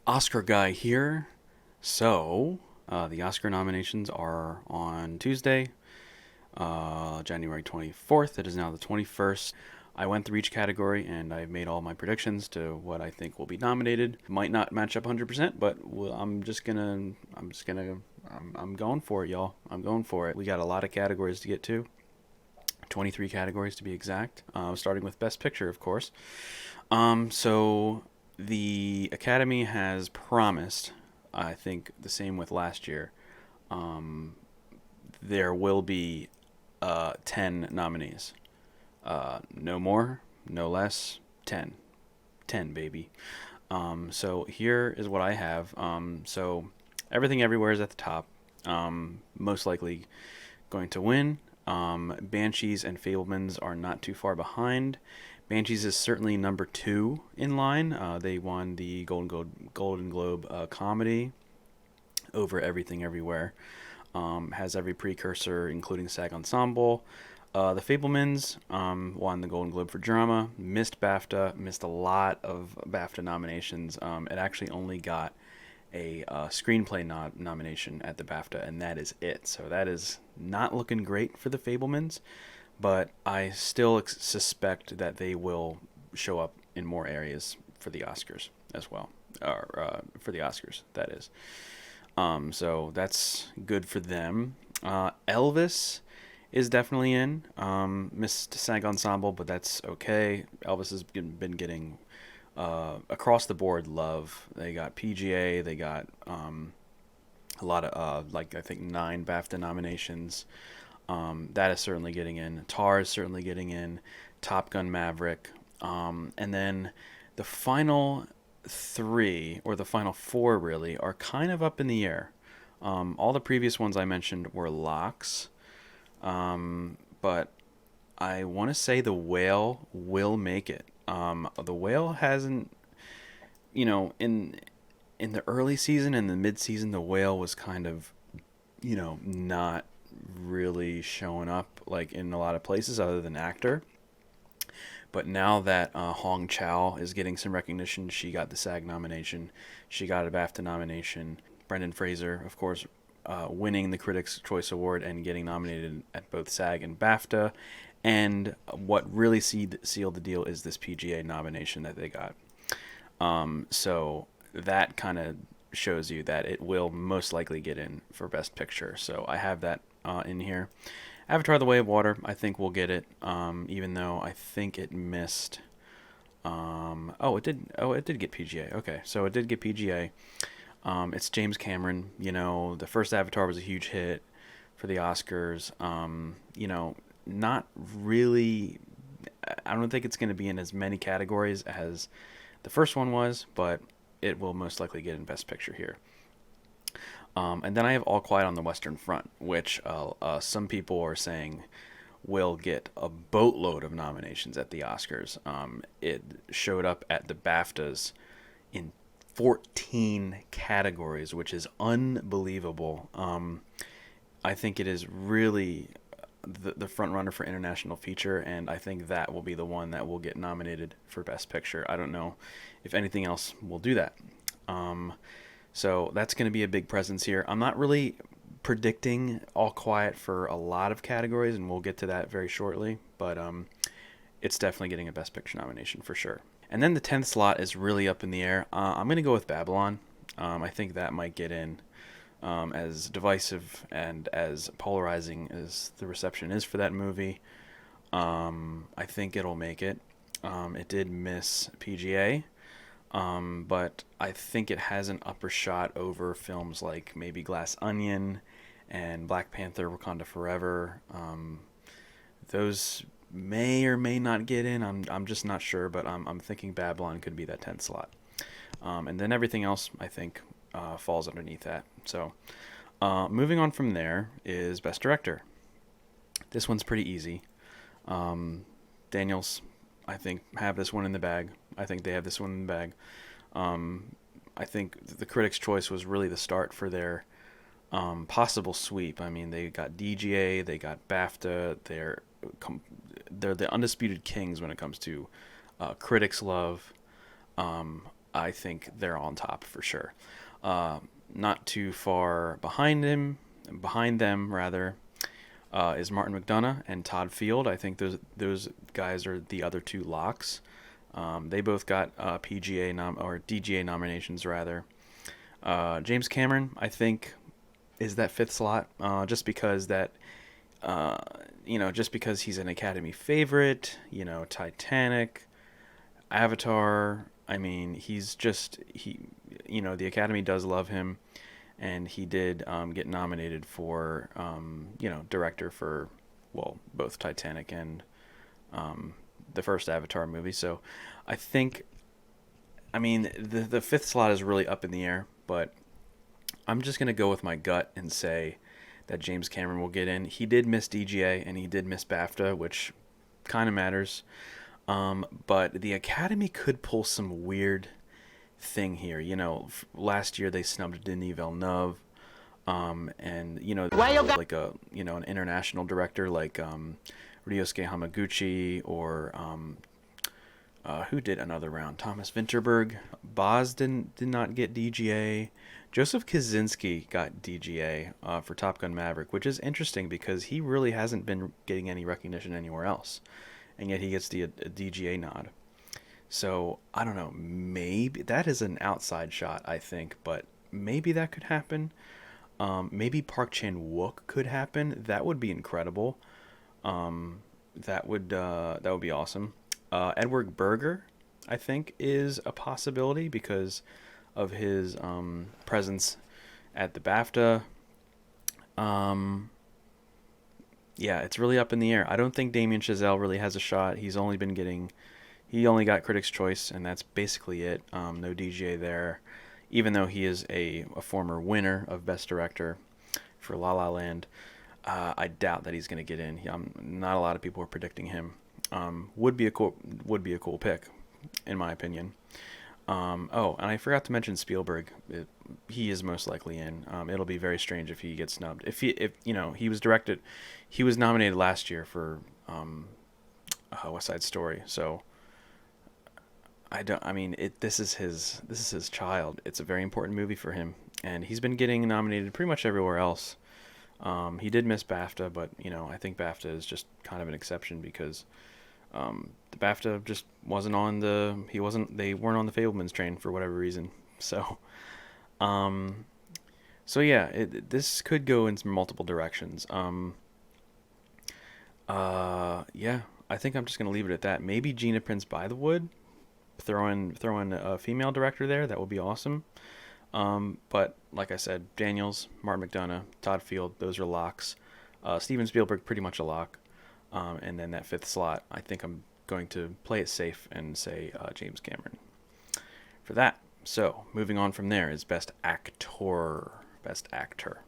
Oscar guy here. The Oscar nominations are on Tuesday, January 24th. It is now the 21st. I went through each category and I made all my predictions to what I think will be nominated. Might not match up 100%, but I'm going for it, y'all. I'm going for it. We got a lot of categories to get to. 23 categories to be exact. Starting with Best Picture, of course. So the Academy has promised, I think the same with last year, um, there will be 10 nominees. No more, no less, 10. 10, baby. So here is what I have. So Everything Everywhere is at the top. Most likely going to win. Banshees and Fablemans are not too far behind. Banshees is certainly number two in line. They won the Golden Globe comedy over Everything Everywhere. Has every precursor, including SAG Ensemble. The Fablemans won the Golden Globe for drama. Missed BAFTA. Missed a lot of BAFTA nominations. It actually only got a screenplay nomination at the BAFTA, and that is it. So that is not looking great for the Fablemans, but I still suspect that they will show up in more areas for the Oscars as well, or for the Oscars, that is. So that's good for them. Elvis is definitely in. Missed SAG Ensemble, but that's okay. Elvis has been getting across the board love. They got PGA. They got a lot of I think 9 BAFTA nominations. That is certainly getting in. Tar is certainly getting in. Top Gun Maverick, and then the final 3 or the final 4 really are kind of up in the air. All the previous ones I mentioned were locks, but I want to say The Whale will make it. The Whale hasn't, in the early season and the mid season, The Whale was kind of, not really showing up like in a lot of places other than actor. But now that Hong Chow is getting some recognition, she got the SAG nomination, she got a BAFTA nomination. Brendan Fraser, of course, winning the Critics' Choice Award and getting nominated at both SAG and BAFTA. And what really sealed the deal is this PGA nomination that they got. So that kind of shows you that it will most likely get in for Best Picture. So I have that in here. Avatar: The Way of Water, I think we'll get it, even though I think it missed. It did. Oh, it did get PGA. Okay, so it did get PGA. It's James Cameron. The first Avatar was a huge hit for the Oscars. Not really. I don't think it's going to be in as many categories as the first one was, but it will most likely get in Best Picture here. And then I have All Quiet on the Western Front, which some people are saying will get a boatload of nominations at the Oscars. It showed up at the BAFTAs in 14 categories, which is unbelievable. I think it is really the front runner for international feature, and I think that will be the one that will get nominated for Best Picture. I don't know if anything else will do that. So that's going to be a big presence here. I'm not really predicting All Quiet for a lot of categories, and we'll get to that very shortly, but it's definitely getting a Best Picture nomination for sure. And then the 10th slot is really up in the air. I'm going to go with Babylon. I think that might get in. As divisive and as polarizing as the reception is for that movie, I think it'll make it. It did miss PGA, but I think it has an upper shot over films like maybe Glass Onion and Black Panther: Wakanda Forever. Those may or may not get in. I'm just not sure, but I'm thinking Babylon could be that 10th slot. And then everything else, I think, falls underneath that. So moving on from there is Best Director. This one's pretty easy. Daniels, I think, have this one in the bag. I think they have this one in the bag. I think the Critics' Choice was really the start for their possible sweep. I mean, they got DGA, they got BAFTA. They're the undisputed kings when it comes to critics' love. I think they're on top for sure. Uh, Not too far behind them rather, is Martin McDonagh and Todd Field. I think those guys are the other two locks. They both got or DGA nominations rather. James Cameron, I think, is that fifth slot, just because uh, just because he's an Academy favorite. Titanic, Avatar. I mean, the Academy does love him, and he did get nominated for director for, well, both Titanic and um, the first Avatar movie. So I think, I mean, the fifth slot is really up in the air, but I'm just gonna go with my gut and say that James Cameron will get in. He did miss DGA and he did miss BAFTA, which kind of matters. But the Academy could pull some weird thing here. Last year they snubbed Denis Villeneuve, and like an international director like Ryosuke Hamaguchi, or who did another round? Thomas Vinterberg. Boz did not get DGA. Joseph Kosinski got DGA for Top Gun Maverick, which is interesting because he really hasn't been getting any recognition anywhere else, and yet he gets a DGA nod. So I don't know. Maybe that is an outside shot, I think, but maybe that could happen. Maybe Park Chan Wook could happen. That would be incredible. That would be awesome. Edward Berger, I think, is a possibility because of his presence at the BAFTA. Um, yeah, it's really up in the air. I don't think Damien Chazelle really has a shot. He only got Critics' Choice, and that's basically it. No DGA there, even though he is a former winner of Best Director for La La Land. I doubt that he's going to get in. Not a lot of people are predicting him. Would be a cool pick, in my opinion. Oh, and I forgot to mention Spielberg. He is most likely in. It'll be very strange if he gets snubbed. If he was nominated last year for West Side Story. So I don't. I mean, this is his child. It's a very important movie for him, and he's been getting nominated pretty much everywhere else. He did miss BAFTA, but I think BAFTA is just kind of an exception because the BAFTA just wasn't on the he wasn't they weren't on the Fablemans train for whatever reason. So um, yeah, this could go in multiple directions. Yeah, I think I'm just gonna leave it at that. Maybe Gina Prince Bythewood, throw in a female director there. That would be awesome. But like I said, Daniels, Martin McDonagh, Todd Field, those are locks. Steven Spielberg, pretty much a lock. And then that fifth slot, I think I'm going to play it safe and say James Cameron for that. So moving on from there is Best Actor. Best Actor.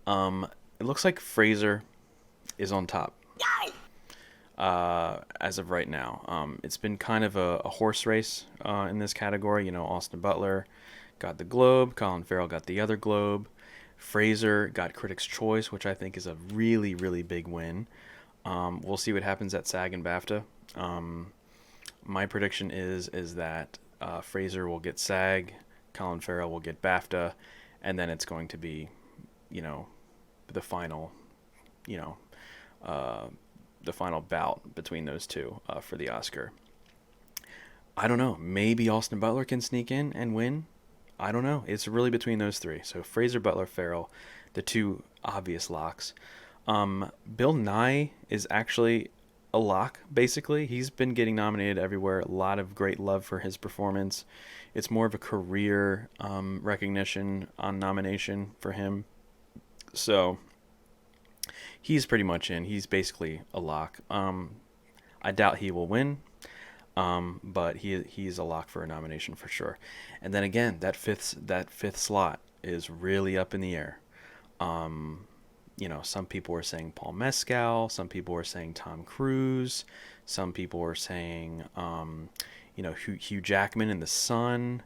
It looks like Fraser is on top. As of right now, it's been kind of a horse race in this category. Austin Butler got the Globe, Colin Farrell got the other Globe, Fraser got Critics' Choice, which I think is a really, really big win. We'll see what happens at SAG and BAFTA. My prediction is that Fraser will get SAG, Colin Farrell will get BAFTA, and then it's going to be, the final, you know, uh, the final bout between those two for the Oscar. I don't know. Maybe Austin Butler can sneak in and win. I don't know. It's really between those three. So Fraser, Butler, Farrell, the two obvious locks. Bill Nye is actually a lock, basically. He's been getting nominated everywhere. A lot of great love for his performance. It's more of a career recognition on nomination for him. So he's pretty much in. He's basically a lock. I doubt he will win, but he's a lock for a nomination for sure. And then again, that fifth slot is really up in the air. Some people are saying Paul Mescal, some people are saying Tom Cruise, some people are saying Hugh Jackman in The Sun,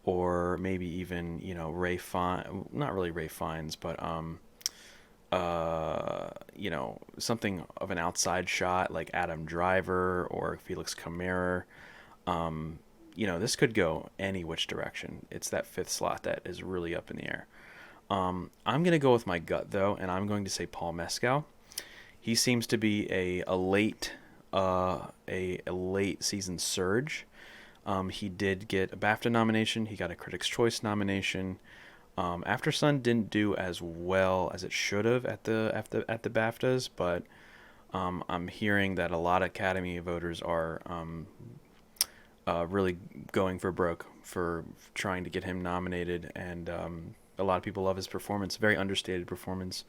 or maybe even Ray Fiennes, not really Ray Fiennes, but something of an outside shot like Adam Driver or Felix Camara. this could go any which direction. It's that fifth slot that is really up in the air. I'm going to go with my gut, though, and I'm going to say Paul Mescal. He seems to be a late season surge. He did get a BAFTA nomination. He got a Critics' Choice nomination. After Sun didn't do as well as it should have at the BAFTAs, but I'm hearing that a lot of Academy voters are really going for broke for trying to get him nominated, and a lot of people love his performance. Very understated performance,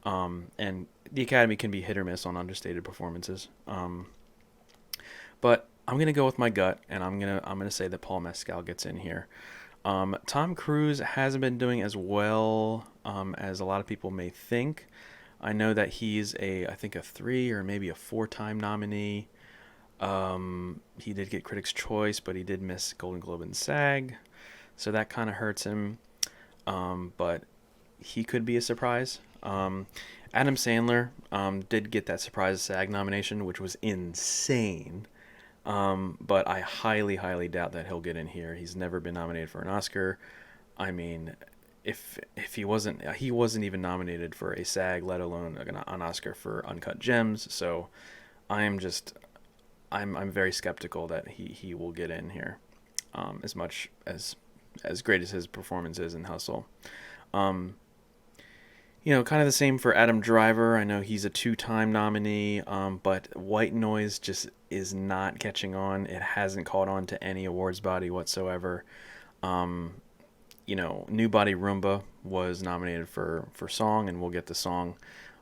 and the Academy can be hit or miss on understated performances. But I'm gonna go with my gut, and I'm gonna say that Paul Mescal gets in here. Tom Cruise hasn't been doing as well as a lot of people may think. I know that he's I think a 3 or maybe a 4-time nominee. He did get Critics' Choice, but he did miss Golden Globe and SAG, so that kind of hurts him. But he could be a surprise. Adam Sandler did get that surprise SAG nomination, which was insane. But I highly, highly doubt that he'll get in here. He's never been nominated for an Oscar. I mean, if he wasn't even nominated for a SAG, let alone an Oscar for Uncut Gems. So I'm very skeptical that he will get in here, as much as great as his performance is in Hustle. Kind of the same for Adam Driver. I know he's a 2-time nominee, but White Noise just is not catching on. It hasn't caught on to any awards body whatsoever. New Body Roomba was nominated for song, and we'll get the song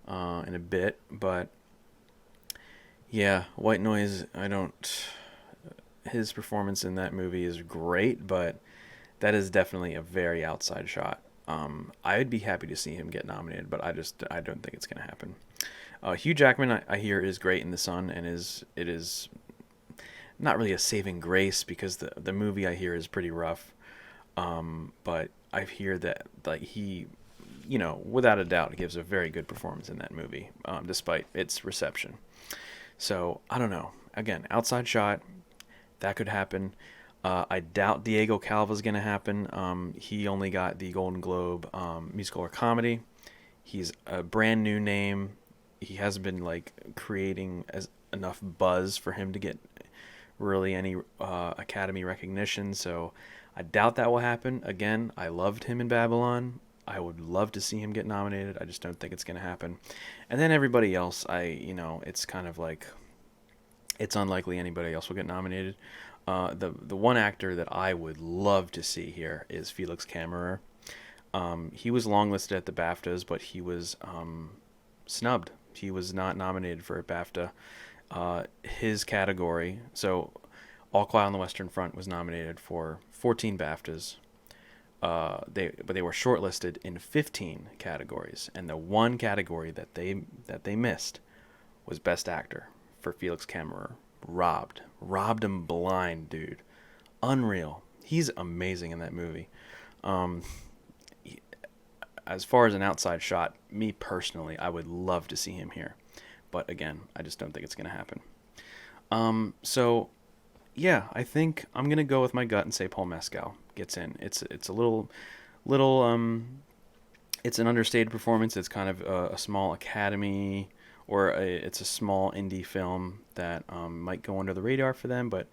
in a bit. But yeah, White Noise, his performance in that movie is great, but that is definitely a very outside shot. I would be happy to see him get nominated, but I don't think it's going to happen. Hugh Jackman, I hear, is great in The Sun, and it is not really a saving grace because the movie I hear is pretty rough. But I hear that he, without a doubt, gives a very good performance in that movie, despite its reception. So I don't know. Again, outside shot, that could happen. I doubt Diego Calva's going to happen. He only got the Golden Globe musical or comedy. He's a brand new name. He hasn't been creating enough buzz for him to get really any Academy recognition. So I doubt that will happen. Again, I loved him in Babylon. I would love to see him get nominated. I just don't think it's going to happen. And then everybody else, it's kind of it's unlikely anybody else will get nominated. The one actor that I would love to see here is Felix Kammerer. He was longlisted at the BAFTAs, but he was snubbed. He was not nominated for a BAFTA. His category, so All Quiet on the Western Front was nominated for 14 BAFTAs. But they were shortlisted in 15 categories, and the one category that they missed was Best Actor for Felix Kammerer. Robbed him blind, dude. Unreal. He's amazing in that movie. As far as an outside shot, me personally, I would love to see him here, but again, I just don't think it's going to happen. So yeah, I think I'm going to go with my gut and say Paul Mescal gets in. It's a little it's an understated performance. It's kind of a small Academy, or it's a small indie film that might go under the radar for them, but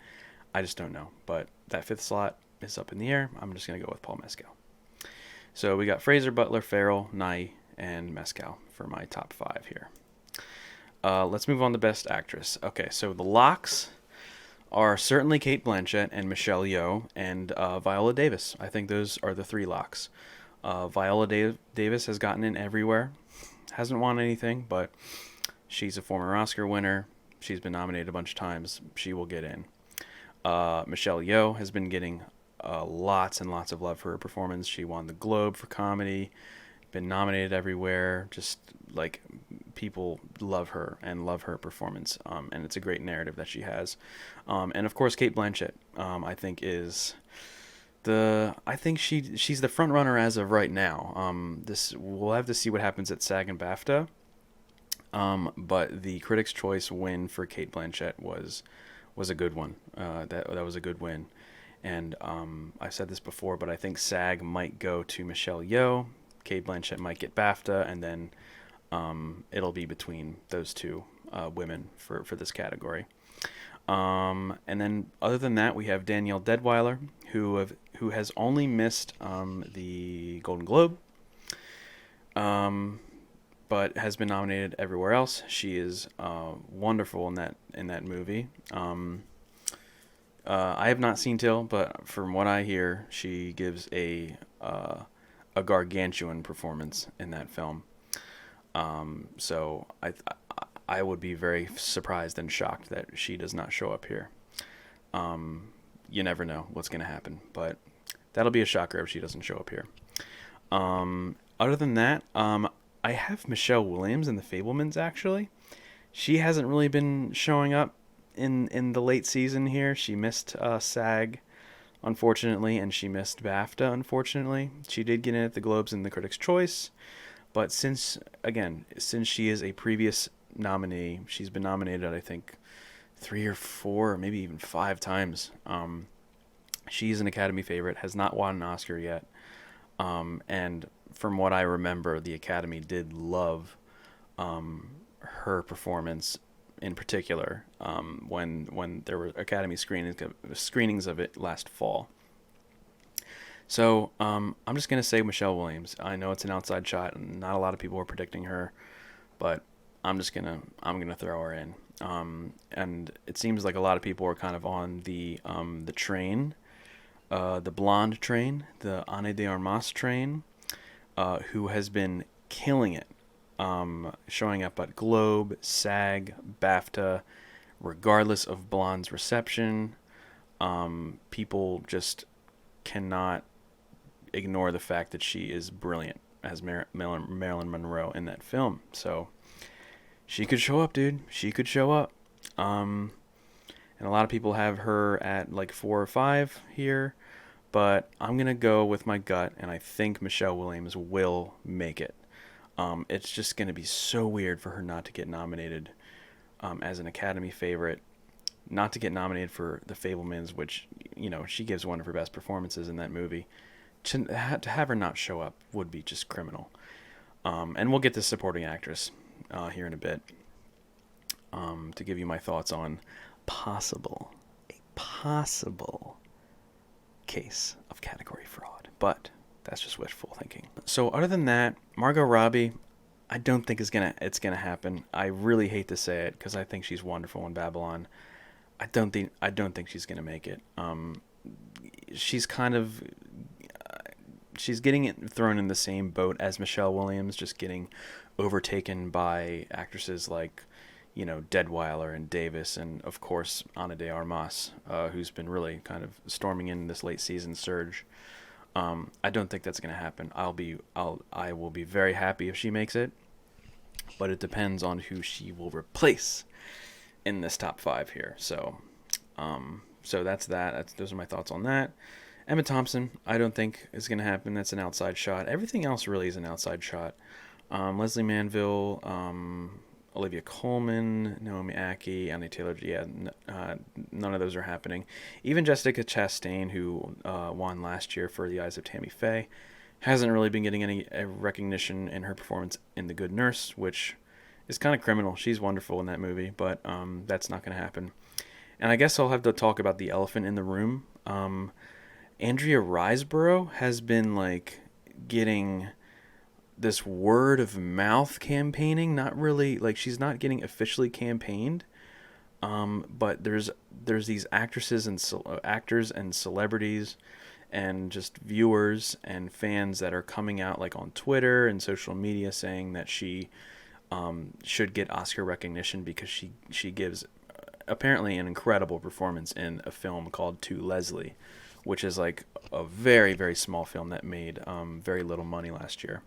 I just don't know. But that fifth slot is up in the air. I'm just going to go with Paul Mescal. So we got Fraser, Butler, Farrell, Nye, and Mescal for my top 5 here. Let's move on to Best Actress. Okay, so the locks are certainly Cate Blanchett and Michelle Yeoh and Viola Davis. I think those are the 3 locks. Viola Davis has gotten in everywhere. Hasn't won anything, but she's a former Oscar winner. She's been nominated a bunch of times. She will get in. Michelle Yeoh has been getting lots and lots of love for her performance. She won the Globe for comedy, been nominated everywhere. Just people love her and love her performance, and it's a great narrative that she has. And of course, Cate Blanchett, I think she's the front runner as of right now. We'll have to see what happens at SAG and BAFTA. But the Critics' Choice win for Cate Blanchett was a good one. That was a good win. And I've said this before, but I think SAG might go to Michelle Yeoh. Cate Blanchett might get BAFTA, and then it'll be between those two women for this category. And then other than that, we have Danielle Deadwyler, who has only missed the Golden Globe, but has been nominated everywhere else. She is wonderful in that movie. I have not seen Till, but from what I hear, she gives a gargantuan performance in that film. So I would be very surprised and shocked that she does not show up here. You never know what's going to happen, but that'll be a shocker if she doesn't show up here. Other than that, I have Michelle Williams in The Fabelmans, actually. She hasn't really been showing up in the late season here. She missed SAG, unfortunately, and she missed BAFTA, unfortunately. She did get in at the Globes and the Critics' Choice, but since she is a previous nominee, she's been nominated, I think, 3 or 4, or maybe even 5 times. She's an Academy favorite, has not won an Oscar yet, and from what I remember, the Academy did love her performance in particular when there were Academy screenings of it last fall. So I'm just gonna say Michelle Williams. I know it's an outside shot, and not a lot of people are predicting her, but I'm gonna throw her in. And it seems like a lot of people are kind of on the train, the blonde train, the Ana de Armas train, who has been killing it, showing up at Globe, SAG, BAFTA, regardless of Blonde's reception. People just cannot ignore the fact that she is brilliant as Marilyn Monroe in that film. So she could show up, dude. She could show up. And a lot of people have her at like 4 or 5 here, but I'm going to go with my gut, and I think Michelle Williams will make it. It's just going to be so weird for her not to get nominated as an Academy favorite, not to get nominated for The Fabelmans, which, she gives one of her best performances in that movie. To have her not show up would be just criminal. And we'll get to supporting actress here in a bit to give you my thoughts on a possible case of category fraud. But that's just wishful thinking. So other than that, Margot Robbie, I don't think it's gonna happen. I really hate to say it because I think she's wonderful in Babylon. I don't think she's gonna make it. She's kind of she's getting it thrown in the same boat as Michelle Williams, just getting overtaken by actresses like Deadwyler and Davis, and of course Ana de Armas, who's been really kind of storming in this late season surge. I don't think that's going to happen. I will be very happy if she makes it, but it depends on who she will replace in this top 5 here. So that's that. Those are my thoughts on that. Emma Thompson, I don't think is going to happen. That's an outside shot. Everything else really is an outside shot. Leslie Manville, Olivia Colman, Naomi Ackie, Anya Taylor-Joy, none of those are happening. Even Jessica Chastain, who won last year for The Eyes of Tammy Faye, hasn't really been getting any recognition in her performance in The Good Nurse, which is kind of criminal. She's wonderful in that movie, but that's not going to happen. And I guess I'll have to talk about the elephant in the room. Andrea Riseborough has been getting this word of mouth campaigning, not really, she's not getting officially campaigned, but there's these actors and celebrities and just viewers and fans that are coming out on Twitter and social media saying that she should get Oscar recognition because she gives apparently an incredible performance in a film called To Leslie, which is a very, very small film that made very little money last year.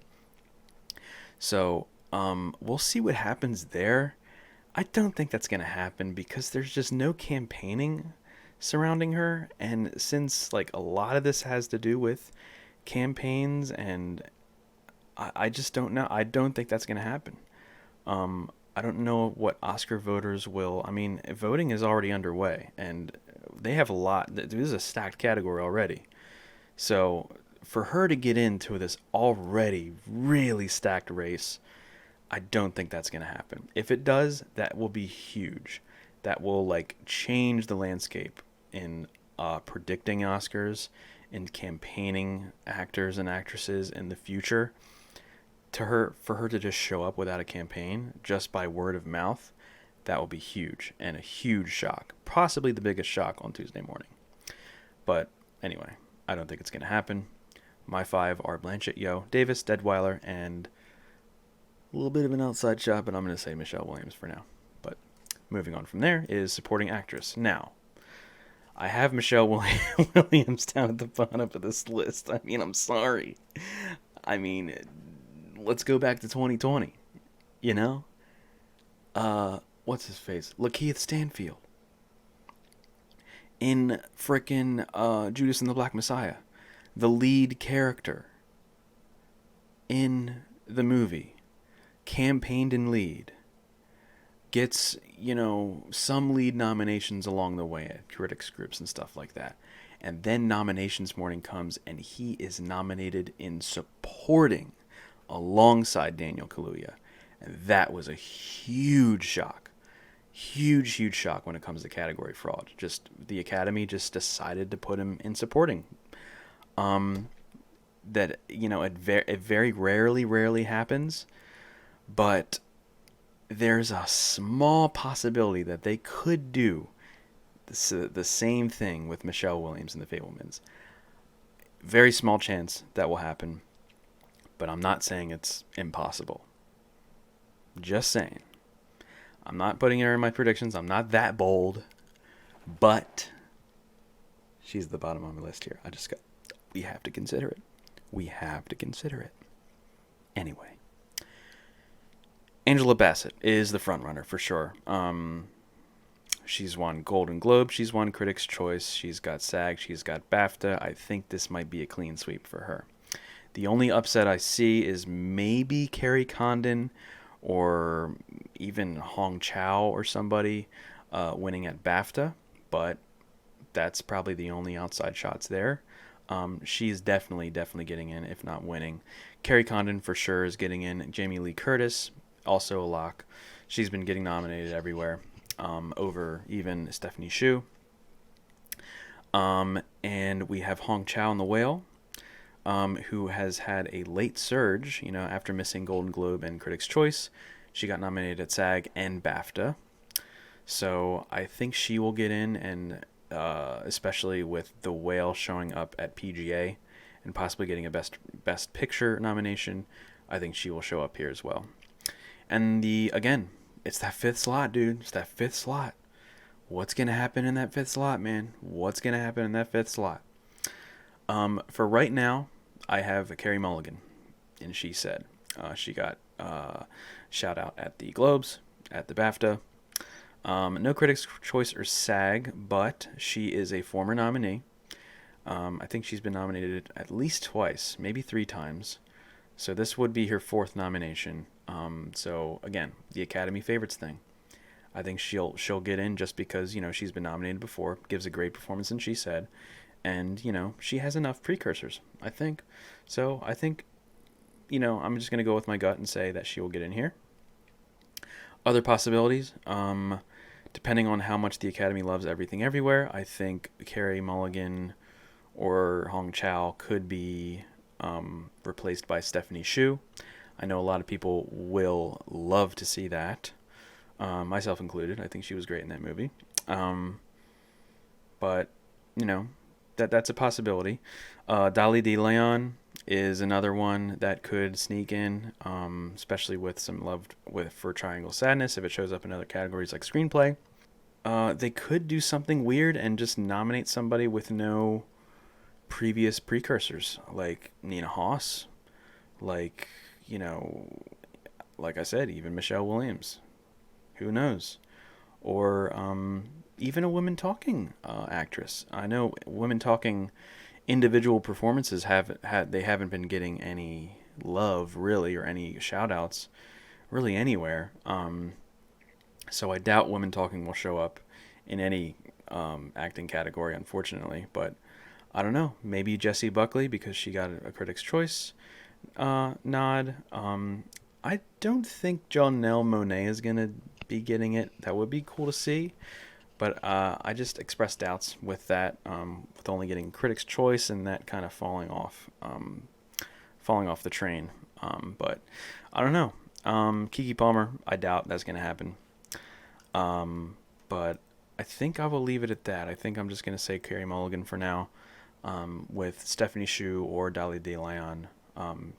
So we'll see what happens there. I don't think that's going to happen because there's just no campaigning surrounding her. And since a lot of this has to do with campaigns, and I just don't know. I don't think that's going to happen. I don't know what Oscar voters will. I mean, voting is already underway. And they have a lot. This is a stacked category already. So for her to get into this already really stacked race, I don't think that's going to happen. If it does, that will be huge. That will like change the landscape in predicting Oscars and campaigning actors and actresses in the future. For her to just show up without a campaign, just by word of mouth, that will be huge and a huge shock. Possibly the biggest shock on Tuesday morning. But anyway, I don't think it's going to happen. My five are Blanchett, Yeoh, Davis, Deadweiler, and a little bit of an outside shot, but I'm going to say Michelle Williams for now. But moving on from there is supporting actress. Now, I have Michelle Williams down at the bottom of this list. I mean, I'm sorry. I mean, let's go back to 2020. You know? What's his face? Lakeith Stanfield. In frickin' Judas and the Black Messiah. The lead character in the movie. Campaigned in lead. Gets, some lead nominations along the way at critics groups and stuff like that. And then nominations morning comes and he is nominated in supporting alongside Daniel Kaluuya. And that was a huge shock. Huge shock when it comes to category fraud. Just the Academy just decided to put him in supporting. That, it very rarely happens. But there's a small possibility that they could do the same thing with Michelle Williams and The Fabelmans. Very small chance that will happen, but I'm not saying it's impossible. Just saying. I'm not putting her in my predictions. I'm not that bold, but she's at the bottom of my list here. We have to consider it. Anyway. Angela Bassett is the front runner for sure. She's won Golden Globe. She's won Critics' Choice. She's got SAG. She's got BAFTA. I think this might be a clean sweep for her. The only upset I see is maybe Carrie Condon or even Hong Chow or somebody winning at BAFTA, but that's probably the only outside shots there. She's definitely getting in, if not winning. Carrie Condon for sure is getting in. Jamie Lee Curtis, also a lock. She's been getting nominated everywhere, over even Stephanie Hsu. And we have Hong Chow in The Whale, who has had a late surge, after missing Golden Globe and Critics' Choice. She got nominated at SAG and BAFTA. So I think she will get in, and especially with The Whale showing up at PGA and possibly getting a Best Picture nomination, I think she will show up here as well. And it's that fifth slot, dude. It's that fifth slot. What's going to happen in that fifth slot, man? What's going to happen in that fifth slot? For right now, I have Carey Mulligan, and she said she got shout out at the Globes, at the BAFTA. No Critics' Choice or SAG, but she is a former nominee. I think she's been nominated at least twice, maybe 3 times. So this would be her 4th nomination. So again, the Academy favorites thing. I think she'll get in just because, she's been nominated before, gives a great performance, and she said, and, she has enough precursors, I think. So I think, I'm just going to go with my gut and say that she will get in here. Other possibilities, depending on how much the Academy loves Everything Everywhere, I think Carey Mulligan or Hong Chow could be replaced by Stephanie Hsu. I know a lot of people will love to see that, myself included. I think she was great in that movie. But, that's a possibility. Dali De Leon is another one that could sneak in, especially with some love for Triangle Sadness if it shows up in other categories like Screenplay. They could do something weird and just nominate somebody with no previous precursors, like Nina Hoss, like I said, even Michelle Williams. Who knows? Or even a women talking actress. I know women talking individual performances haven't been getting any love really, or any shout outs really anywhere. So I doubt women talking will show up in any acting category, unfortunately. But I don't know. Maybe Jessie Buckley because she got a Critics' Choice nod. I don't think Janelle Monáe is gonna be getting it. That would be cool to see, but I just expressed doubts with that, with only getting Critics' Choice and that kind of falling off the train. But I don't know. Keke Palmer, I doubt that's gonna happen. But I think I will leave it at that. I think I'm just gonna say Carey Mulligan for now, with Stephanie Hsu or Dali De Leon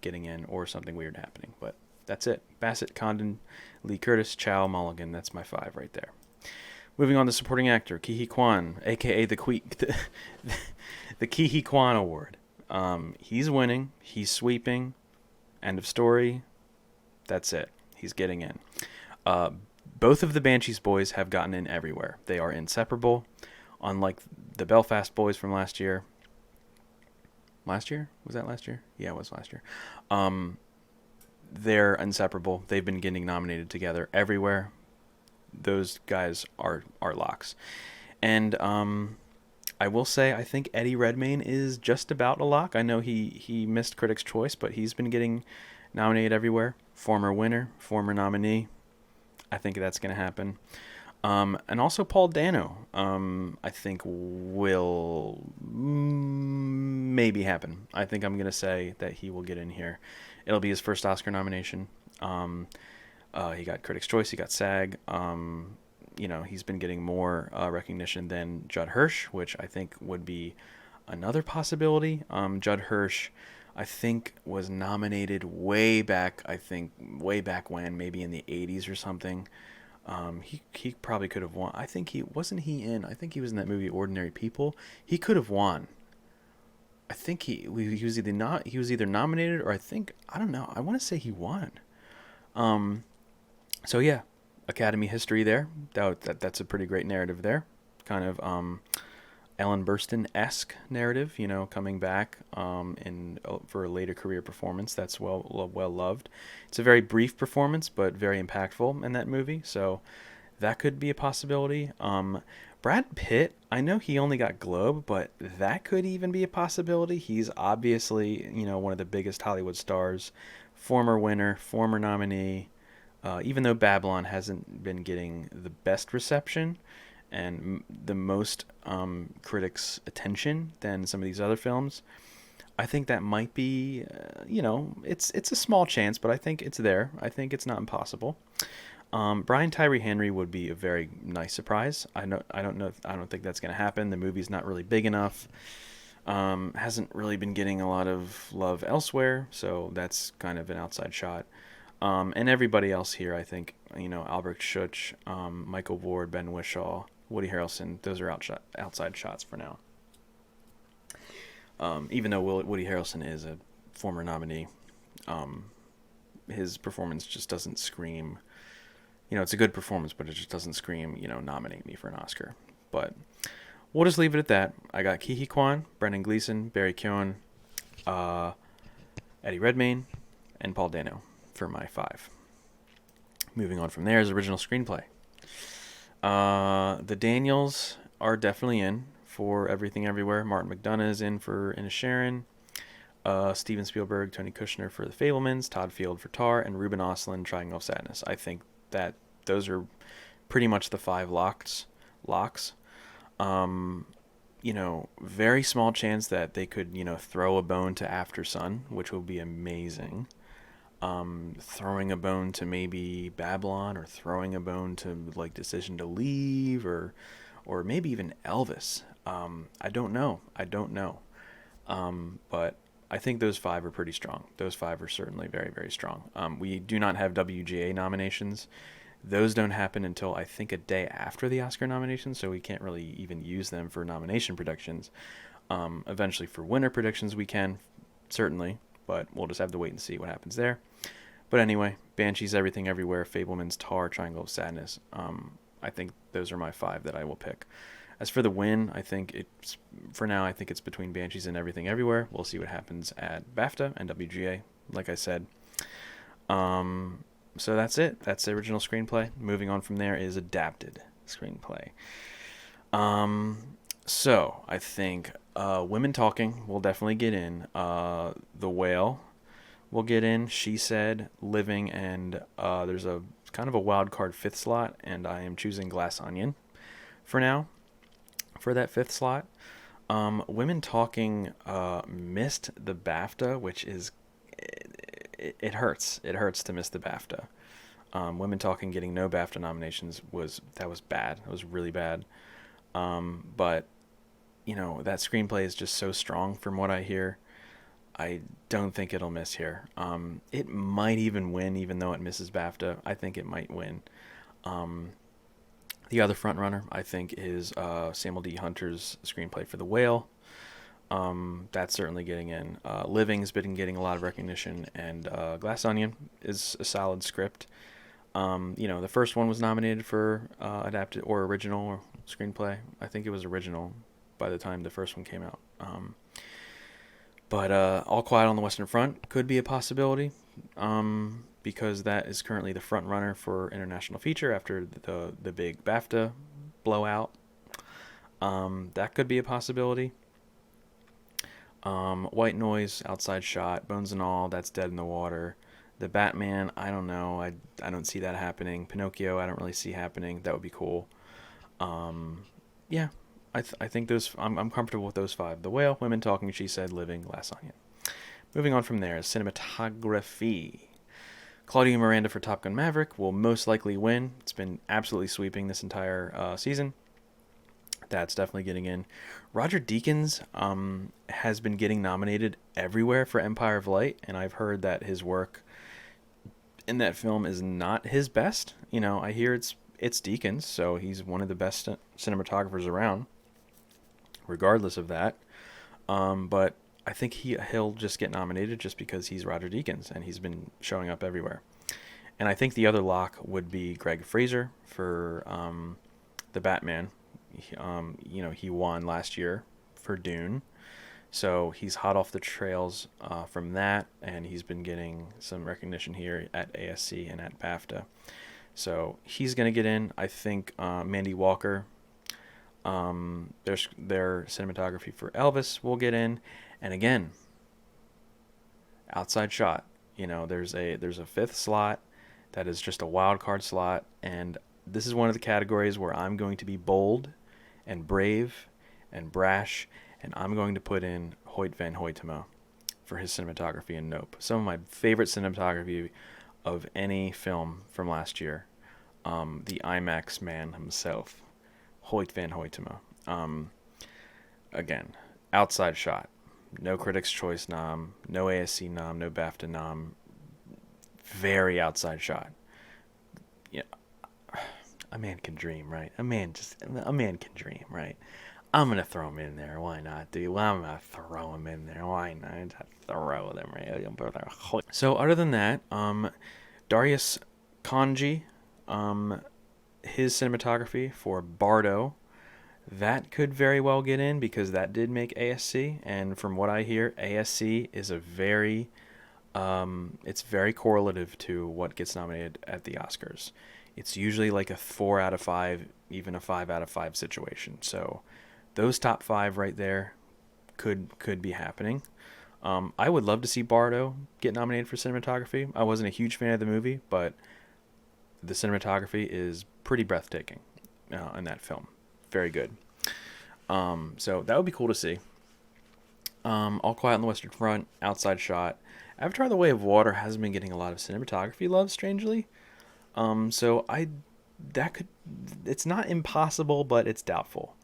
getting in, or something weird happening. But that's it. Bassett, Condon, Lee Curtis, Chow, Mulligan. That's my 5 right there. Moving on to supporting actor, Ke Huy Quan, aka the the Ke Huy Quan Award. He's winning. He's sweeping. End of story. That's it. He's getting in. Both of the Banshees boys have gotten in everywhere. They are inseparable. Unlike the Belfast boys from last year. Last year? Was that last year? Yeah, it was last year. They're inseparable. They've been getting nominated together everywhere. Those guys are locks. And I will say I think Eddie Redmayne is just about a lock. I know he missed Critics' Choice, but he's been getting nominated everywhere. Former winner, former nominee. I think that's going to happen. And also Paul Dano, I think will maybe happen. I think I'm going to say that he will get in here. It'll be his first Oscar nomination. He got Critics' Choice, he got SAG. He's been getting more recognition than Judd Hirsch, which I think would be another possibility. Judd Hirsch, I think, was nominated way back when, maybe in the 80s or something. He probably could have won. I think he was in that movie Ordinary People. He could have won. I think he was either nominated, or I don't know. I want to say he won. So yeah, Academy history there. That's a pretty great narrative there. Kind of Ellen Burstyn-esque narrative, coming back for a later career performance that's well loved. It's a very brief performance, but very impactful in that movie, so that could be a possibility. Brad Pitt, I know he only got Globe, but that could even be a possibility. He's obviously, one of the biggest Hollywood stars, former winner, former nominee. Even though Babylon hasn't been getting the best reception and the most critics' attention than some of these other films, I think that might be, it's a small chance, but I think it's there. I think it's not impossible. Brian Tyree Henry would be a very nice surprise. I don't think that's going to happen. The movie's not really big enough. Hasn't really been getting a lot of love elsewhere, so that's kind of an outside shot. And everybody else here, I think, Albert Schuch, Michael Ward, Ben Whishaw, Woody Harrelson, those are outside shots for now. Even though Woody Harrelson is a former nominee, his performance just doesn't scream, it's a good performance, but it just doesn't scream, nominate me for an Oscar. But we'll just leave it at that. I got Ke Huy Quan, Brendan Gleeson, Barry Keoghan, Eddie Redmayne, and Paul Dano for my 5. Moving on from there is original screenplay. The Daniels are definitely in for Everything Everywhere. Martin McDonagh is in for Inisherin. Steven Spielberg, Tony Kushner for The Fabelmans, Todd Field for Tar, and Ruben Östlund, Triangle of Sadness. I think that those are pretty much the 5 locks. Very small chance that they could, throw a bone to After Sun, which would be amazing. Throwing a bone to maybe Babylon, or throwing a bone to Decision to Leave, or maybe even Elvis. I don't know. But I think those 5 are pretty strong. Those 5 are certainly very, very strong. We do not have WGA nominations. Those don't happen until I think a day after the Oscar nominations, so we can't really even use them for nomination predictions. Eventually for winner predictions we can, certainly, but we'll just have to wait and see what happens there. But anyway, Banshees, Everything Everywhere, Fabelmans, Tar, Triangle of Sadness. I think those are my 5 that I will pick. As for the win, I think it's between Banshees and Everything Everywhere. We'll see what happens at BAFTA and WGA, like I said. So that's it. That's the original screenplay. Moving on from there is adapted screenplay. So I think Women Talking will definitely get in. The Whale will get in. She Said, Living, and there's a kind of a wild card fifth slot, and I am choosing Glass Onion for now for that fifth slot. Women Talking missed the BAFTA, which is it hurts. It hurts to miss the BAFTA. Women Talking getting no BAFTA nominations was bad. It was really bad. But that screenplay is just so strong from what I hear. I don't think it'll miss here. It might even win, even though it misses BAFTA. I think it might win. The other front runner, I think, is Samuel D. Hunter's screenplay for The Whale. That's certainly getting in. Living's been getting a lot of recognition, and Glass Onion is a solid script. The first one was nominated for adapted or original screenplay. I think it was original by the time the first one came out. But All Quiet on the Western Front could be a possibility because that is currently the front runner for international feature after the big BAFTA blowout. That could be a possibility. White Noise, Outside Shot, Bones and All, that's Dead in the Water. The Batman, I don't know. I don't see that happening. Pinocchio, I don't really see happening. That would be cool. Yeah, I think those. I'm comfortable with those five: The Whale, Women Talking, She Said, Living, Glass Onion. Moving on from there, cinematography. Claudia Miranda for Top Gun Maverick will most likely win. It's been absolutely sweeping this entire season. That's definitely getting in. Roger Deakins has been getting nominated everywhere for Empire of Light, and I've heard that his work in that film is not his best. I hear it's Deakins, so he's one of the best cinematographers around, regardless of that. But I think he'll just get nominated just because he's Roger Deakins, and he's been showing up everywhere. And I think the other lock would be Greg Fraser for the Batman. He won last year for Dune. So he's hot off the trails from that, and he's been getting some recognition here at ASC and at BAFTA. So he's going to get in. I think Mandy Walker, their cinematography for Elvis will get in. And again, Outside Shot. There's a fifth slot that is just a wild card slot, and this is one of the categories where I'm going to be bold and brave and brash, and I'm going to put in Hoyt van Hoytema for his cinematography in Nope. Some of my favorite cinematography of any film from last year. The IMAX man himself, Hoyt van Hoytema. Again, Outside Shot. No Critics' Choice nom, no ASC nom, no BAFTA nom. Very Outside Shot. A man can dream, right? A man can dream, right? I'm gonna throw him in there. Why not, dude? Well, I'm gonna throw him in there. Why not? Throw them right. So other than that, Darius Kanji, his cinematography for Bardo, that could very well get in because that did make ASC, and from what I hear, ASC is it's very correlative to what gets nominated at the Oscars. It's usually like a 4 out of 5, even a 5 out of 5 situation. So those top 5 right there could be happening. I would love to see Bardo get nominated for cinematography. I wasn't a huge fan of the movie, but the cinematography is pretty breathtaking in that film. Very good. So that would be cool to see. All Quiet on the Western Front, Outside Shot. Avatar: The Way of Water hasn't been getting a lot of cinematography love, strangely. It's not impossible, but it's doubtful.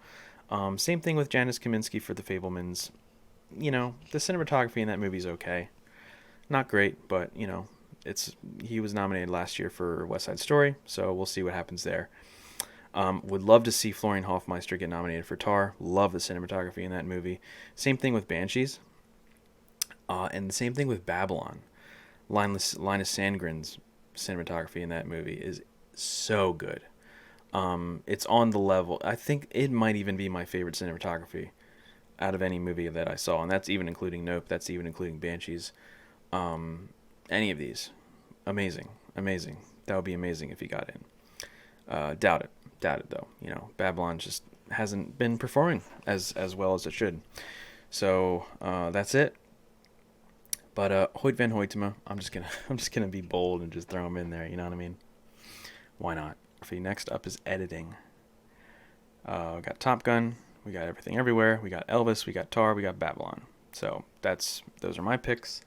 Same thing with Janusz Kaminski for The Fabelmans. The cinematography in that movie is okay. Not great, but, he was nominated last year for West Side Story, so we'll see what happens there. Would love to see Florian Hofmeister get nominated for Tar. Love the cinematography in that movie. Same thing with Banshees. And the same thing with Babylon. Linus Sandgren's cinematography in that movie is so good. It's on the level. I think it might even be my favorite cinematography out of any movie that I saw, and that's even including Nope. That's even including Banshees. Any of these, amazing. That would be amazing if he got in. Doubt it though. Babylon just hasn't been performing as well as it should. So that's it. But Hoyt van Hoytema, I'm just gonna I'm just gonna be bold and just throw him in there. You know what I mean? Why not? Next up is editing. We got Top Gun, we got Everything Everywhere, we got Elvis, we got Tar, we got Babylon. So those are my picks.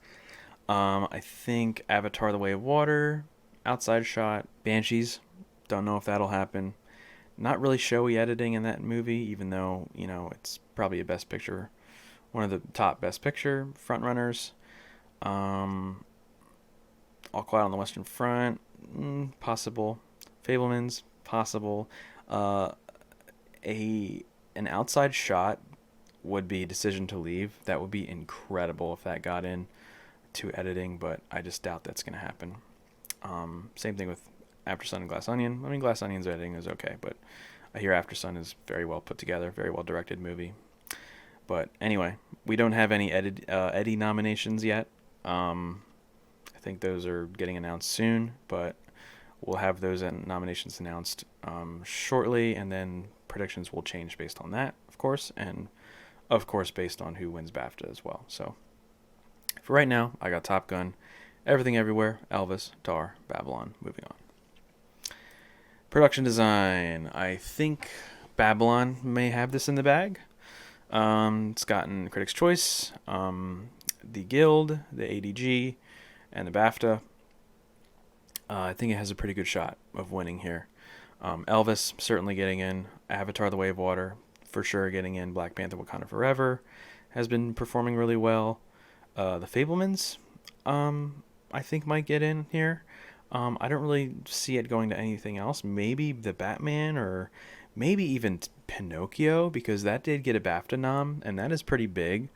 I think Avatar: The Way of Water, Outside Shot, Banshees. Don't know if that'll happen. Not really showy editing in that movie, even though it's probably a Best Picture, one of the top Best Picture frontrunners. All Quiet on the Western Front, possible. Fablemans, possible. Uh, a an outside shot would be Decision to Leave. That would be incredible if that got in to editing, but I just doubt that's going to happen. Same thing with After Sun and Glass Onion. I mean, Glass Onion's editing is okay, but I hear After Sun is very well put together, very well directed movie. But anyway, we don't have any Eddie nominations yet. I think those are getting announced soon, but we'll have those nominations announced shortly, and then predictions will change based on that, of course, and of course based on who wins BAFTA as well. So for right now, I got Top Gun, Everything Everywhere, Elvis, Tar, Babylon. Moving on. Production design. I think Babylon may have this in the bag. It's gotten Critics' Choice, the Guild, the ADG, and the BAFTA. I think it has a pretty good shot of winning here. Elvis certainly getting in. Avatar: The Way of Water for sure getting in. Black Panther: Wakanda Forever has been performing really well. The Fablemans, I think might get in here. I don't really see it going to anything else. Maybe the Batman or maybe even Pinocchio, because that did get a BAFTA nom, and that is pretty big.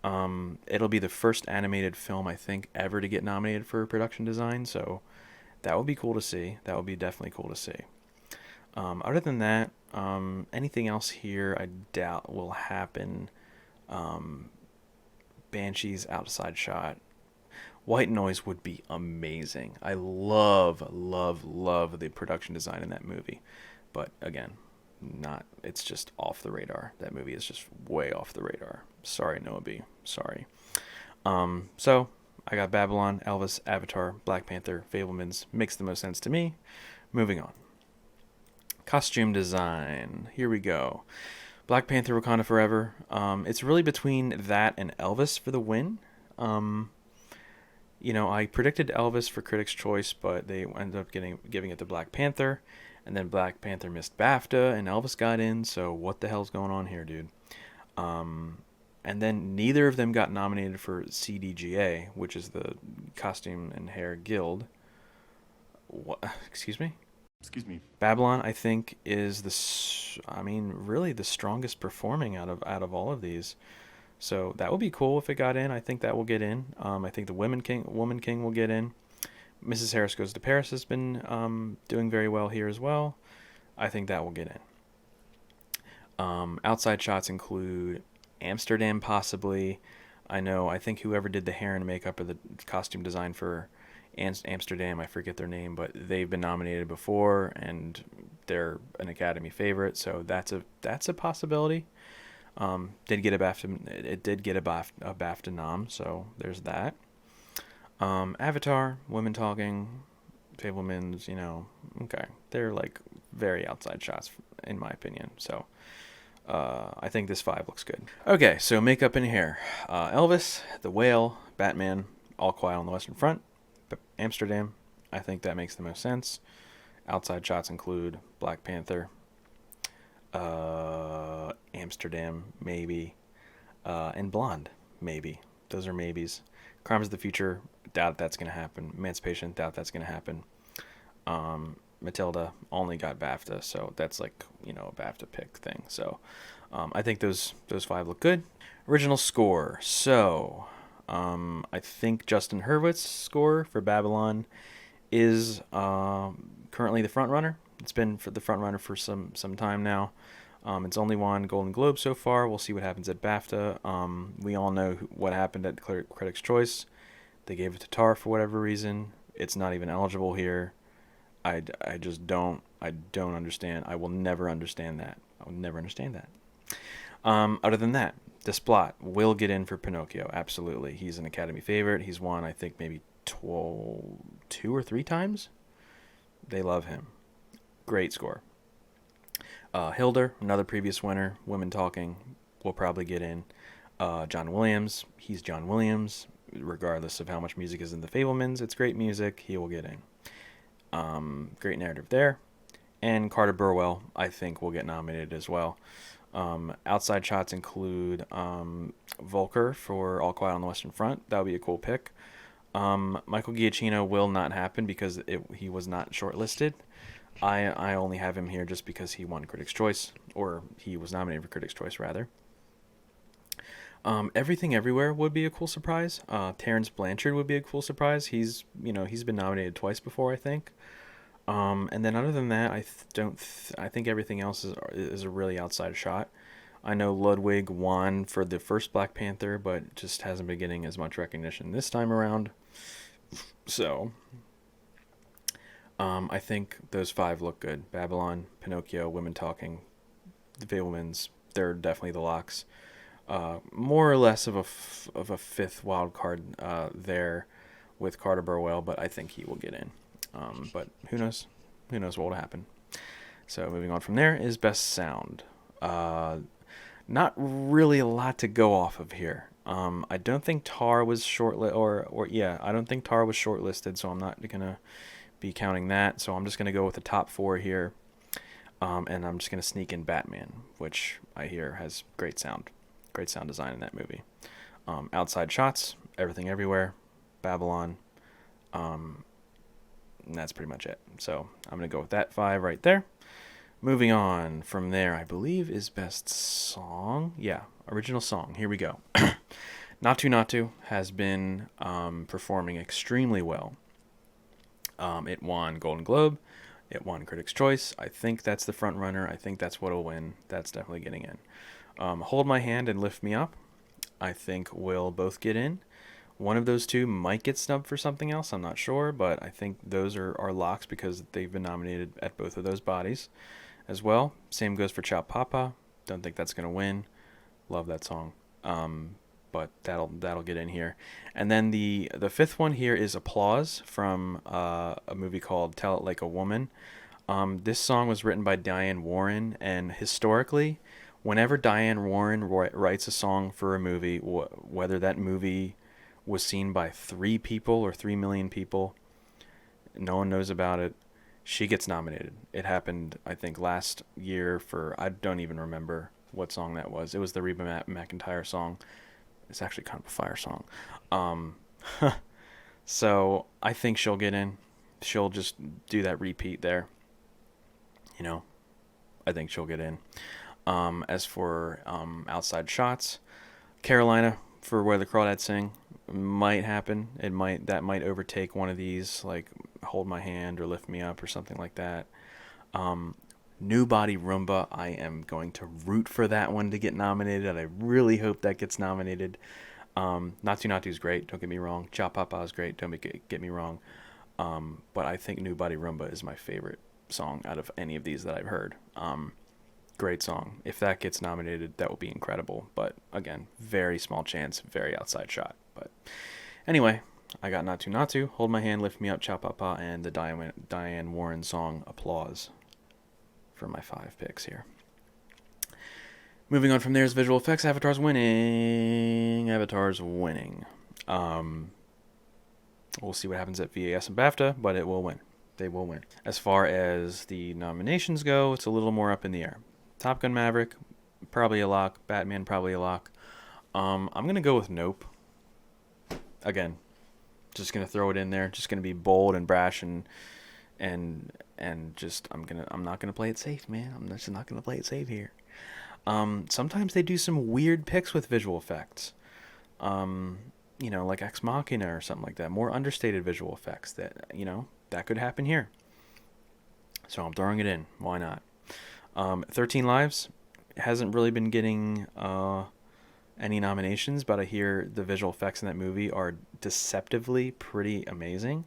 It'll be the first animated film, I think, ever to get nominated for production design, so that would be cool to see. That would be definitely cool to see. Other than that, anything else here I doubt will happen. Banshees, Outside Shot. White Noise would be amazing. I love the production design in that movie. But again, it's just off the radar. That movie is just way off the radar. Sorry, Noah B. Sorry. So I got Babylon, Elvis, Avatar, Black Panther, Fablemans. Makes the most sense to me. Moving on. Costume design. Here we go. Black Panther: Wakanda Forever. It's really between that and Elvis for the win. I predicted Elvis for Critics' Choice, but they ended up giving it to Black Panther, and then Black Panther missed BAFTA, and Elvis got in. So what the hell's going on here, dude? And then neither of them got nominated for CDGA, which is the Costume and Hair Guild. What? Excuse me? Excuse me. Babylon, I think, is really the strongest performing out of all of these. So that would be cool if it got in. I think that will get in. I think the Woman King will get in. Mrs. Harris Goes to Paris has been doing very well here as well. I think that will get in. Outside shots include Amsterdam, possibly. I think whoever did the hair and makeup or the costume design for Amsterdam, I forget their name, but they've been nominated before and they're an Academy favorite, so that's a possibility. Did get a BAFTA. It did get a BAFTA nom, so there's that. Avatar, Women Talking, Fablemans, okay, they're like very outside shots in my opinion. So I think this 5 looks good. Okay, so makeup and hair. Elvis, The Whale, Batman, All Quiet on the Western Front, Amsterdam. I think that makes the most sense. Outside shots include Black Panther, Amsterdam, maybe, and Blonde, maybe. Those are maybes. Crimes of the Future, doubt that's going to happen. Emancipation, doubt that's going to happen. Matilda only got BAFTA, so that's like, a BAFTA pick thing. So I think those 5 look good. Original score. So I think Justin Hurwitz's score for Babylon is currently the front runner. It's been for the front runner for some time now. It's only won Golden Globe so far. We'll see what happens at BAFTA. We all know what happened at Critics' Choice. They gave it to Tar for whatever reason. It's not even eligible here. I just don't understand. I will never understand that. I'll never understand that. Other than that, Desplat will get in for Pinocchio. Absolutely. He's an Academy favorite. He's won, I think, maybe 2 or 3 times. They love him. Great score. Hilder, another previous winner. Women Talking will probably get in. John Williams. He's John Williams. Regardless of how much music is in The Fablemans, it's great music. He will get in. Great narrative there. And Carter Burwell, I think, will get nominated as well. Outside shots include Volker for All Quiet on the Western Front. That would be a cool pick. Michael Giacchino will not happen because he was not shortlisted. I only have him here just because he won Critics' Choice, or he was nominated for Critics' Choice, rather. Everything Everywhere would be a cool surprise. Terrence Blanchard would be a cool surprise. He's been nominated twice before, I think. And then other than that, I think everything else is a really outside shot. I know Ludwig won for the first Black Panther, but just hasn't been getting as much recognition this time around. So, I think those 5 look good. Babylon, Pinocchio, Women Talking, The Fablemans, they're definitely the locks. More or less of a 5th wild card there with Carter Burwell, but I think he will get in. But who knows? Who knows what will happen? So moving on from there is Best Sound. Not really a lot to go off of here. I don't think Tar was I don't think Tar was shortlisted, so I'm not gonna be counting that. So I'm just gonna go with the top 4 here, and I'm just gonna sneak in Batman, which I hear has great sound design in that movie. Outside shots, Everything Everywhere, Babylon. And that's pretty much it. So I'm going to go with that 5 right there. Moving on from there, I believe is Best Song. Yeah, Original Song. Here we go. Natu Natu has been performing extremely well. It won Golden Globe. It won Critics' Choice. I think that's the front runner. I think that's what'll win. That's definitely getting in. Hold My Hand and Lift Me Up, I think will both get in. One of those 2 might get snubbed for something else. I'm not sure, but I think those are locks because they've been nominated at both of those bodies as well. Same goes for Ciao Papa. Don't think that's going to win. Love that song. But that'll get in here. And then the 5th one here is Applause from a movie called Tell It Like a Woman. This song was written by Diane Warren, and historically, whenever Diane Warren writes a song for a movie, whether that movie was seen by 3 people or 3 million people, no one knows about it, she gets nominated. It happened, I think, last year for, I don't even remember what song that was. It was the Reba McEntire song. It's actually kind of a fire song. So I think she'll get in. She'll just do that repeat there. I think she'll get in. As for outside shots, Carolina for Where the Crawdads Sing might happen. That might overtake one of these, like Hold My Hand or Lift Me Up or something like that. New Body Rumba, I am going to root for that one to get nominated, and I really hope that gets nominated. Natu Natu is great, don't get me wrong. Cha Papa is great, don't get me wrong. But I think New Body Rumba is my favorite song out of any of these that I've heard. Great song. If that gets nominated, that will be incredible. But again, very small chance, very outside shot. But anyway, I got Natu Natu, Hold My Hand, Lift Me Up, Cha Papa, and the Diane Warren song Applause for my 5 picks here. Moving on from there is visual effects. Avatar's winning. We'll see what happens at VAS and BAFTA, but it will win. They will win. As far as the nominations go, it's a little more up in the air. Top Gun Maverick, probably a lock. Batman, probably a lock. I'm going to go with Nope. Again, just going to throw it in there. Just going to be bold and brash and just I'm not going to play it safe, man. I'm just not going to play it safe here. Sometimes they do some weird picks with visual effects. Like Ex Machina or something like that. More understated visual effects that, that could happen here. So I'm throwing it in. Why not? 13 Lives hasn't really been getting any nominations, but I hear the visual effects in that movie are deceptively pretty amazing.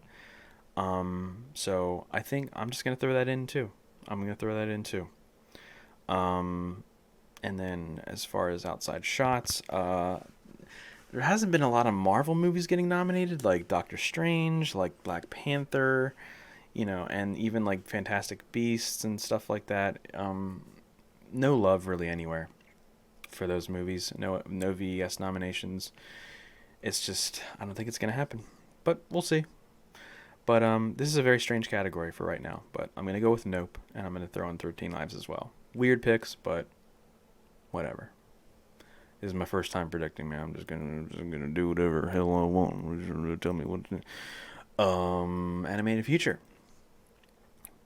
So I think I'm just going to throw that in too. And then as far as outside shots, there hasn't been a lot of Marvel movies getting nominated, like Doctor Strange, like Black Panther, and even like Fantastic Beasts and stuff like that. No love really anywhere for those movies. No VES nominations. It's just I don't think it's gonna happen, but we'll see. But this is a very strange category for right now. But I'm gonna go with Nope, and I'm gonna throw in 13 Lives as well. Weird picks, but whatever. This is my first time predicting, man. I'm just gonna do whatever the hell I want. Tell me what. Animated feature.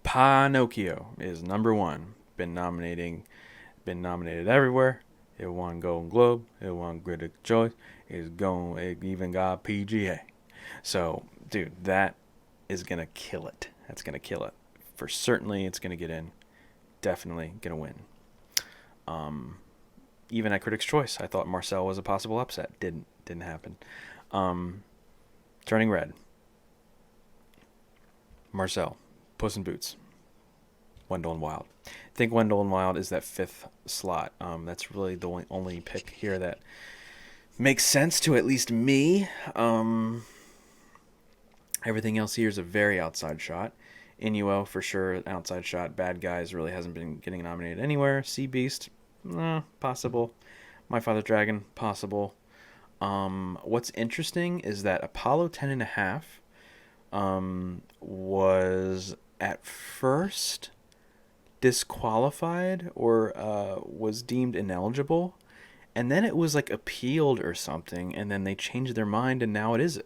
Pinocchio is number one. Been nominated everywhere. It won Golden Globe. It won Critics' Choice. It even got PGA. So, dude, that is gonna kill it. That's gonna kill it. For certainly, it's gonna get in. Definitely gonna win. Even at Critics' Choice, I thought Marcel was a possible upset. Didn't happen. Turning Red. Marcel. Puss in Boots. Wendell and Wild. I think Wendell and Wild is that fifth slot. That's really the only pick here that makes sense to at least me. Everything else here is a very outside shot. Inuo, for sure, outside shot. Bad Guys really hasn't been getting nominated anywhere. Sea Beast, possible. My Father Dragon, possible. What's interesting is that Apollo 10 and a half was at first disqualified or was deemed ineligible, and then it was like appealed or something, and then they changed their mind, and now it is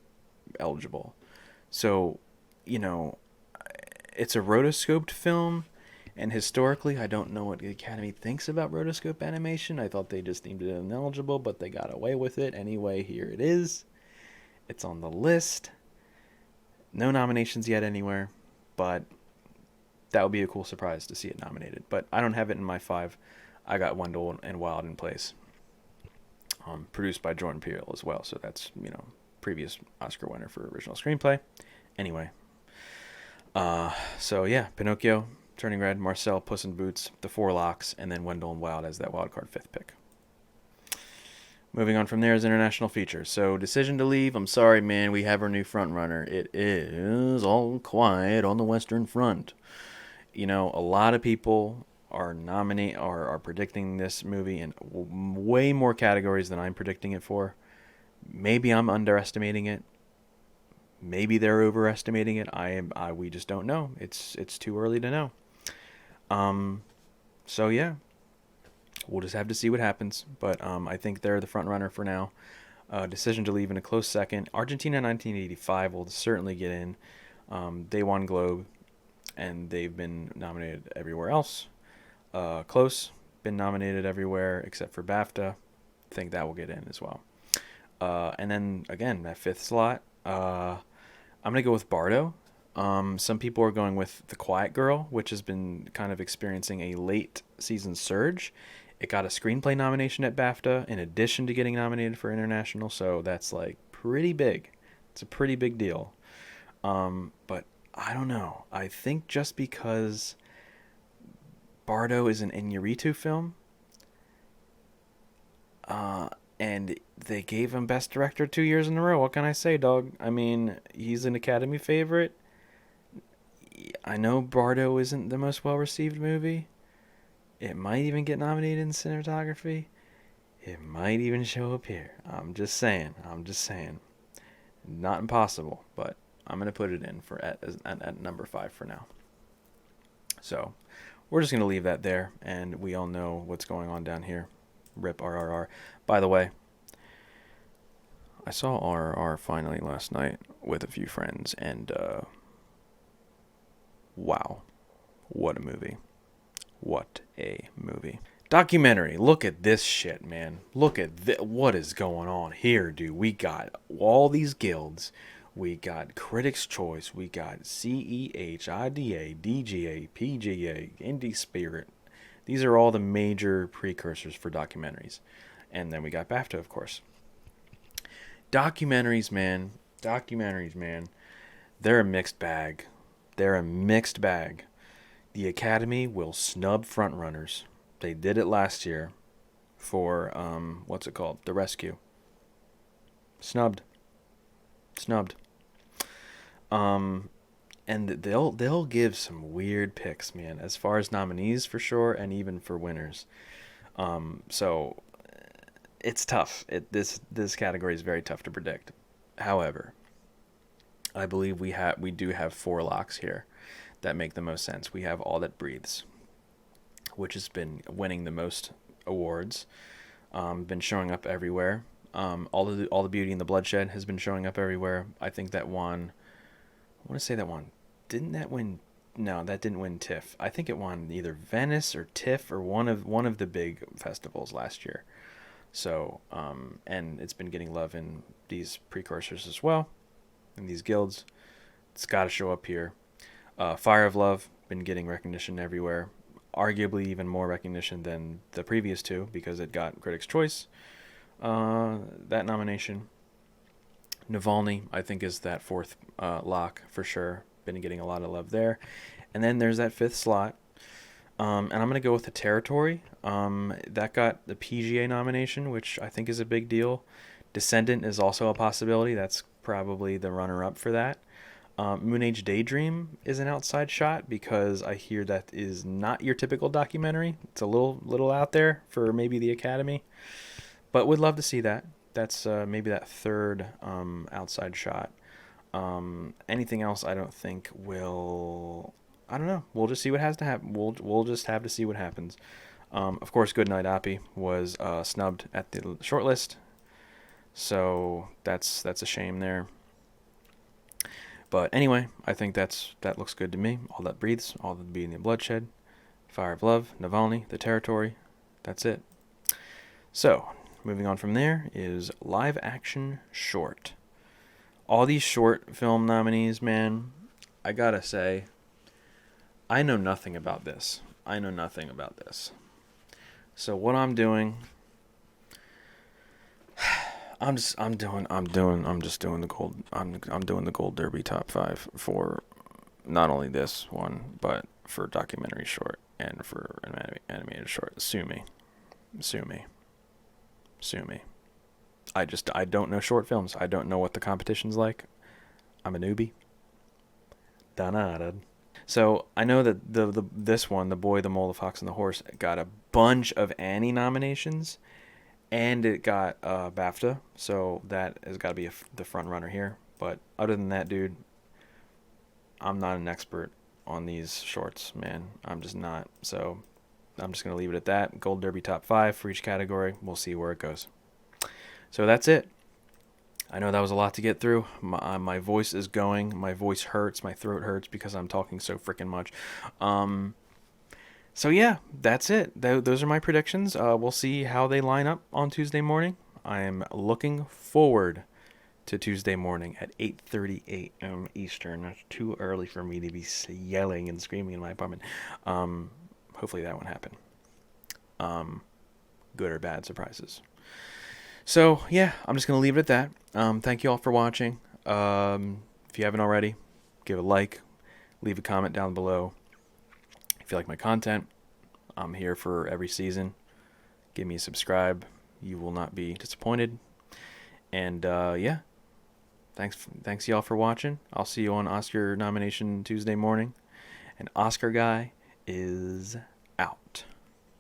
eligible. So, it's a rotoscoped film, and historically, I don't know what the Academy thinks about rotoscope animation. I thought they just deemed it ineligible, but they got away with it. Anyway, here it is. It's on the list. No nominations yet anywhere, but that would be a cool surprise to see it nominated. But I don't have it in my 5. I got Wendell and Wild in place. Produced by Jordan Peele as well, so that's, previous Oscar winner for original screenplay. Anyway. So yeah, Pinocchio, Turning Red, Marcel, Puss in Boots, the 4 locks, and then Wendell and Wild as that wildcard 5th pick. Moving on from there is international features. So Decision to Leave, I'm sorry, man, we have our new front runner. It is All Quiet on the Western Front. A lot of people are predicting this movie in way more categories than I'm predicting it for. Maybe I'm underestimating it. Maybe they're overestimating it. We just don't know. It's too early to know. So yeah, we'll just have to see what happens. But I think they're the front runner for now. Decision to Leave in a close second. Argentina 1985 will certainly get in. They won Globe, and they've been nominated everywhere else. Close, been nominated everywhere except for BAFTA. I think that will get in as well. And then again, that 5th slot. I'm gonna go with Bardo. Some people are going with The Quiet Girl, which has been kind of experiencing a late season surge. It got a screenplay nomination at BAFTA in addition to getting nominated for international, so that's like pretty big. It's a pretty big deal. But I don't know. I think just because Bardo is an Iñárritu film, and they gave him Best Director 2 years in a row. What can I say, dog? I mean, he's an Academy favorite. I know Bardo isn't the most well-received movie. It might even get nominated in cinematography. It might even show up here. I'm just saying. Not impossible, but I'm going to put it in at number 5 for now. So, we're just going to leave that there, and we all know what's going on down here. RIP RRR. By the way, I saw RRR finally last night with a few friends, and wow, what a movie. What a movie. Documentary. Look at this shit, man. Look at what is going on here, dude. We got all these guilds. We got Critics' Choice. We got CEH, IDA, DGA, PGA, Indie Spirit. These are all the major precursors for documentaries. And then we got BAFTA, of course. Documentaries, man. They're a mixed bag. The Academy will snub frontrunners. They did it last year for what's it called? The Rescue. Snubbed. Snubbed. Um, and they'll give some weird picks, man, as far as nominees for sure, and even for winners. So it's tough. This category is very tough to predict. However, I believe we do have four locks here that make the most sense. We have All That Breathes, which has been winning the most awards, been showing up everywhere. All the Beauty and the Bloodshed has been showing up everywhere. I think that won. I want to say that won. Didn't that win? No, that didn't win TIFF. I think it won either Venice or TIFF or one of the big festivals last year. So, and it's been getting love in these precursors as well, in these guilds. It's got to show up here. Fire of Love, been getting recognition everywhere. Arguably even more recognition than the previous two because it got Critics' Choice, that nomination. Navalny, I think, is that fourth lock for sure. Been getting a lot of love there. And then there's that fifth slot. And I'm going to go with The Territory. That got the PGA nomination, which I think is a big deal. Descendant is also a possibility. That's probably the runner-up for that. Moon Age Daydream is an outside shot because I hear that is not your typical documentary. It's a little out there for maybe the Academy, but would love to see that. That's maybe that third outside shot. Anything else I don't think will. I don't know. We'll just see what has to happen. We'll just have to see what happens. Of course, Goodnight Oppie was snubbed at the shortlist, so that's a shame there. But anyway, I think that looks good to me. All That Breathes, All That Beauty and the Bloodshed, Fire of Love, Navalny, The Territory. That's it. So, moving on from there is live action short. All these short film nominees, man, I gotta say, I know nothing about this. So what I'm doing, I'm doing the Gold Derby top 5 for not only this one, but for documentary short and for animated short. Sue me. I don't know short films. I don't know what the competition's like. I'm a newbie. Da-na-da. So I know that this one, The Boy, the Mole, the Fox, and the Horse, got a bunch of Annie nominations, and it got BAFTA. So that has got to be the front runner here. But other than that, dude, I'm not an expert on these shorts, man. I'm just not. So I'm just gonna leave it at that. Gold Derby top 5 for each category. We'll see where it goes. So that's it. I know that was a lot to get through. My voice is going. My voice hurts. My throat hurts because I'm talking so freaking much. So yeah, that's it. Those are my predictions. We'll see how they line up on Tuesday morning. I am looking forward to Tuesday morning at 8:30 a.m. Eastern. That's too early for me to be yelling and screaming in my apartment. Hopefully that won't happen. Good or bad surprises. So, yeah, I'm just going to leave it at that. Thank you all for watching. If you haven't already, give a like, leave a comment down below. If you like my content, I'm here for every season. Give me a subscribe. You will not be disappointed. And, yeah, thanks y'all for watching. I'll see you on Oscar nomination Tuesday morning. And Oscar guy is